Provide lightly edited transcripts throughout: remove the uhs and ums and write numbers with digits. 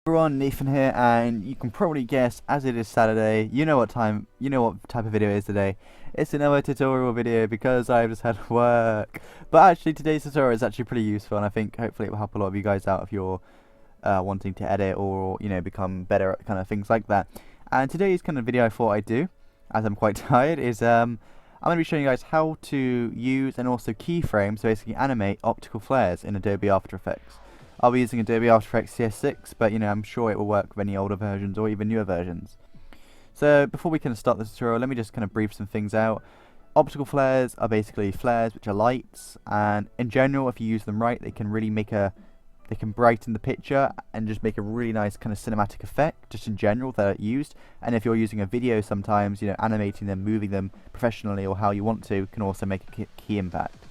Everyone, Nathan here, and you can probably guess, as it is Saturday, you know what type of video it is today. It's another tutorial video because I've just had work. But actually today's tutorial is actually pretty useful, and I think hopefully it will help a lot of you guys out if you're wanting to edit or become better at kind of things like that. And today's kind of video I thought I'd do, as I'm quite tired, is I'm going to be showing you guys how to use and also keyframe, so basically animate optical flares in Adobe After Effects. I'll be using Adobe After Effects CS6, but I'm sure it will work with any older versions or even newer versions. So before we can start the tutorial, let me just kind of brief some things out. Optical flares are basically flares which are lights, and in general, if you use them right, they can really they can brighten the picture and just make a really nice kind of cinematic effect, just in general, they're used. And if you're using a video sometimes, animating them, moving them professionally or how you want to, can also make a key impact.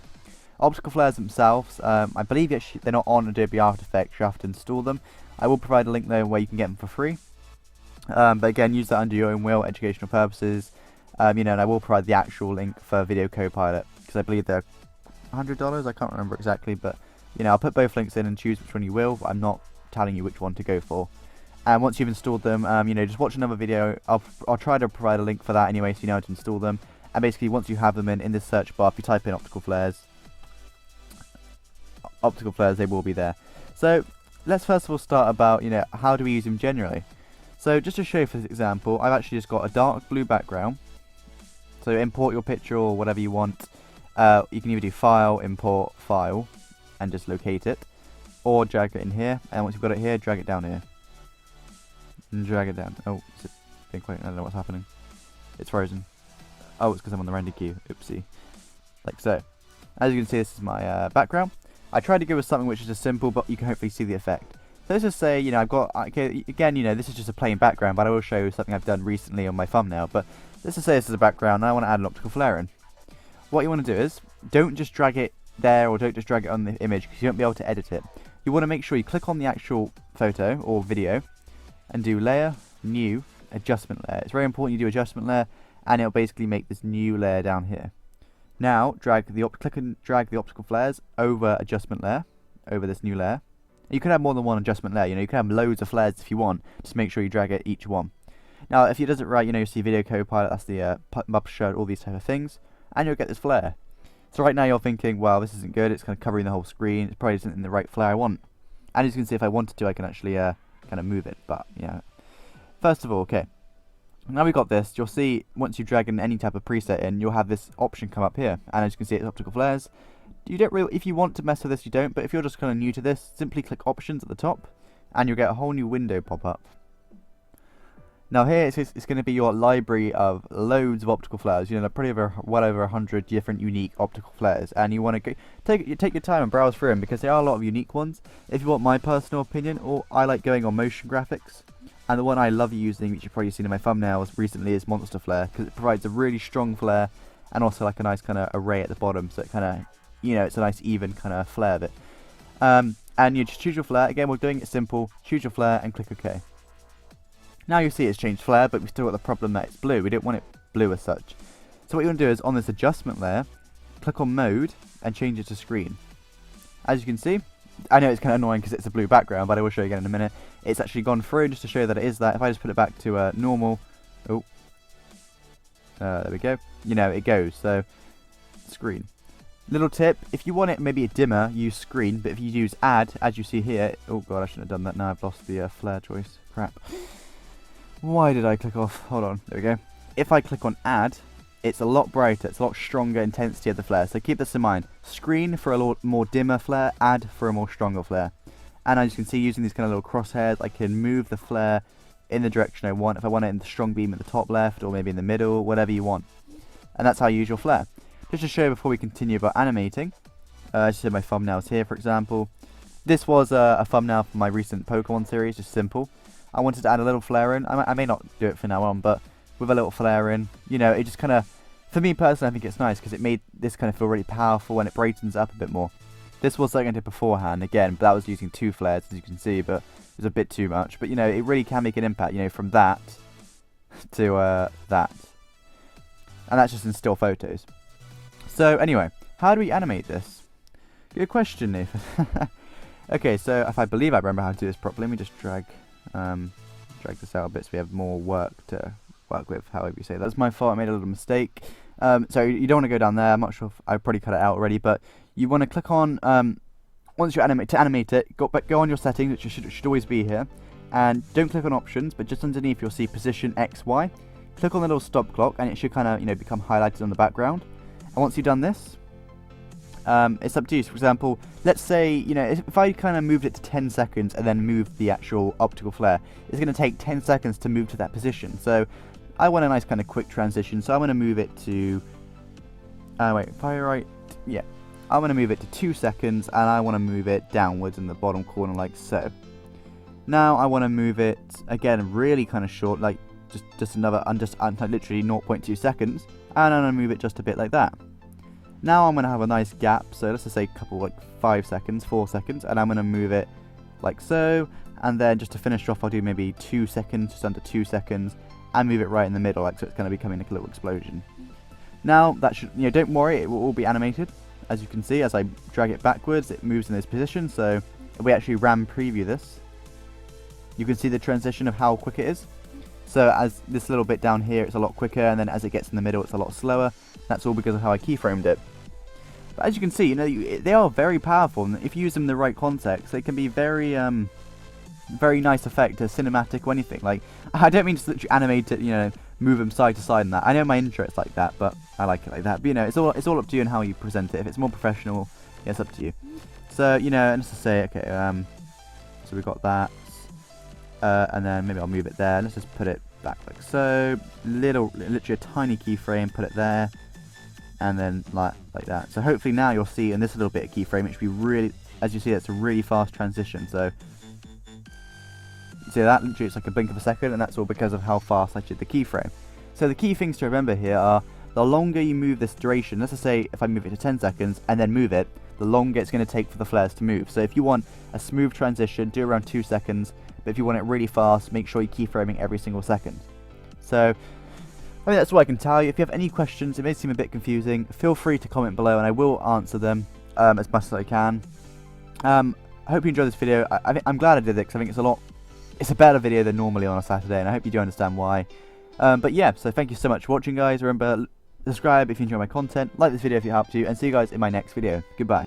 Optical flares themselves, I believe they're not on Adobe After Effects, you have to install them. I will provide a link there where you can get them for free. But again, use that under your own will, educational purposes. And I will provide the actual link for Video Copilot, because I believe they're $100, I can't remember exactly, but I'll put both links in and choose which one you will, but I'm not telling you which one to go for. And once you've installed them, just watch another video. I'll try to provide a link for that anyway, so you know how to install them. And basically, once you have them in this search bar, if you type in optical flares, they will be there. So let's first of all start about how do we use them generally. So just to show you for this example, I've actually just got a dark blue background. So import your picture or whatever you want. You can either do file, import, file, and just locate it, or drag it in here, and once you've got it here, drag it down here. And drag it down. Oh, is it being quick? I don't know what's happening. It's frozen. Oh, it's because I'm on the render queue. Oopsie. Like so. As you can see, this is my background. I tried to go with something which is just simple, but you can hopefully see the effect. So let's just say, I've got, okay, again, this is just a plain background, but I will show you something I've done recently on my thumbnail. But let's just say this is a background, and I want to add an optical flare in. What you want to do is, don't just drag it there, or don't just drag it on the image, because you won't be able to edit it. You want to make sure you click on the actual photo or video, and do Layer, New, Adjustment Layer. It's very important you do Adjustment Layer, and it'll basically make this new layer down here. Now, click and drag the optical flares over adjustment layer, over this new layer. You can have more than one adjustment layer, you can have loads of flares if you want, just make sure you drag it each one. Now, if it does it right, you see Video Copilot, that's the publisher, all these type of things, and you'll get this flare. So right now you're thinking, well, this isn't good, it's kind of covering the whole screen, it probably isn't in the right flare I want. And as you can see, if I wanted to, I can actually kind of move it, but First of all, okay. Now we've got this, you'll see once you drag in any type of preset in, you'll have this option come up here, and as you can see, it's optical flares. You don't really, if you want to mess with this, you don't, but if you're just kind of new to this, simply click options at the top, and you'll get a whole new window pop up. Now here it's going to be your library of loads of optical flares, probably well over 100 different unique optical flares, and you want to take your time and browse through them, because there are a lot of unique ones. If you want my personal opinion, or I like going on motion graphics. And the one I love using, which you've probably seen in my thumbnails recently, is Monster Flare, because it provides a really strong flare and also like a nice kind of array at the bottom, so it kind of, it's a nice even kind of flare bit. And you just choose your flare. Again, we're doing it simple. Choose your flare and click OK. Now you see it's changed flare, but we've still got the problem that it's blue. We don't want it blue as such. So what you want to do is, on this adjustment layer, click on Mode and change it to Screen. As you can see, I know it's kind of annoying because it's a blue background, but I will show you again in a minute. It's actually gone through, just to show you that it is that. If I just put it back to normal, there we go. It goes. So screen. Little tip: if you want it maybe a dimmer, use screen. But if you use add, as you see here, oh god, I shouldn't have done that. Now I've lost the flare choice. Crap. Why did I click off? Hold on. There we go. If I click on add, it's a lot brighter, it's a lot stronger intensity of the flare, so keep this in mind. Screen for a lot more dimmer flare, add for a more stronger flare. And as you can see, using these kind of little crosshairs, I can move the flare in the direction I want. If I want it in the strong beam at the top left, or maybe in the middle, whatever you want. And that's how you use your flare. Just to show you before we continue about animating, as you see my thumbnails here, for example. This was a thumbnail for my recent Pokemon series, just simple. I wanted to add a little flare in. I may not do it from now on, but with a little flare in, it just kind of, for me personally, I think it's nice because it made this kind of feel really powerful when it brightens up a bit more. This was something I did beforehand, again, but that was using 2 flares, as you can see, but it was a bit too much. But, it really can make an impact, from that to that. And that's just in still photos. So, anyway, how do we animate this? Good question, Nathan. Okay, so if I believe I remember how to do this properly, let me just drag Drag this out a bit so we have more work to work with, however you say that. That's my fault, I made a little mistake. So you don't want to go down there. I'm not sure if I probably cut it out already, but you want to click on, once you animate it, go on your settings, which should always be here, and don't click on options, but just underneath you'll see position X, Y. Click on the little stop clock, and it should kind of become highlighted on the background. And once you've done this, it's up to you. So for example, let's say if I kind of moved it to 10 seconds and then moved the actual optical flare, it's going to take 10 seconds to move to that position. So I want a nice kind of quick transition, so I'm going to move it to I'm going to move it to 2 seconds, and I want to move it downwards in the bottom corner like so. Now I want to move it again really kind of short, like just another literally 0.2 seconds, and I'm going to move it just a bit like that. Now I'm going to have a nice gap, so let's just say a couple, like 5 seconds, 4 seconds, and I'm going to move it like so, and then just to finish off I'll do maybe 2 seconds, just under 2 seconds, and move it right in the middle, like so it's going to be becoming like a little explosion. Now that should, don't worry, it will all be animated. As you can see, as I drag it backwards, it moves in this position, so if we actually RAM preview this, you can see the transition of how quick it is. So as this little bit down here, it's a lot quicker, and then as it gets in the middle, it's a lot slower. That's all because of how I keyframed it. But as you can see, they are very powerful, and if you use them in the right context, they can be very, very nice effect, cinematic or anything. Like, I don't mean to literally animate it, move them side to side and that. I know my intro is like that, but I like it like that. But it's all up to you and how you present it. If it's more professional, yeah, it's up to you. So and let's just say, okay, so we've got that. And then maybe I'll move it there. Let's just put it back like so. Literally a tiny keyframe, put it there, and then like that. So hopefully now you'll see in this little bit of keyframe, it should be really, as you see, it's a really fast transition. So see that? Literally it's like a blink of a second, and that's all because of how fast I did the keyframe. So the key things to remember here are the longer you move this duration. Let's just say if I move it to 10 seconds and then move it, the longer it's going to take for the flares to move. So if you want a smooth transition, do around 2 seconds. But if you want it really fast, make sure you're keyframing every single second. So, I mean, that's all I can tell you. If you have any questions, it may seem a bit confusing, feel free to comment below and I will answer them as much as I can. I hope you enjoyed this video. I'm glad I did it because I think it's a better video than normally on a Saturday, and I hope you do understand why. But yeah, so thank you so much for watching, guys. Remember, subscribe if you enjoy my content, like this video if it helped you, and see you guys in my next video. Goodbye.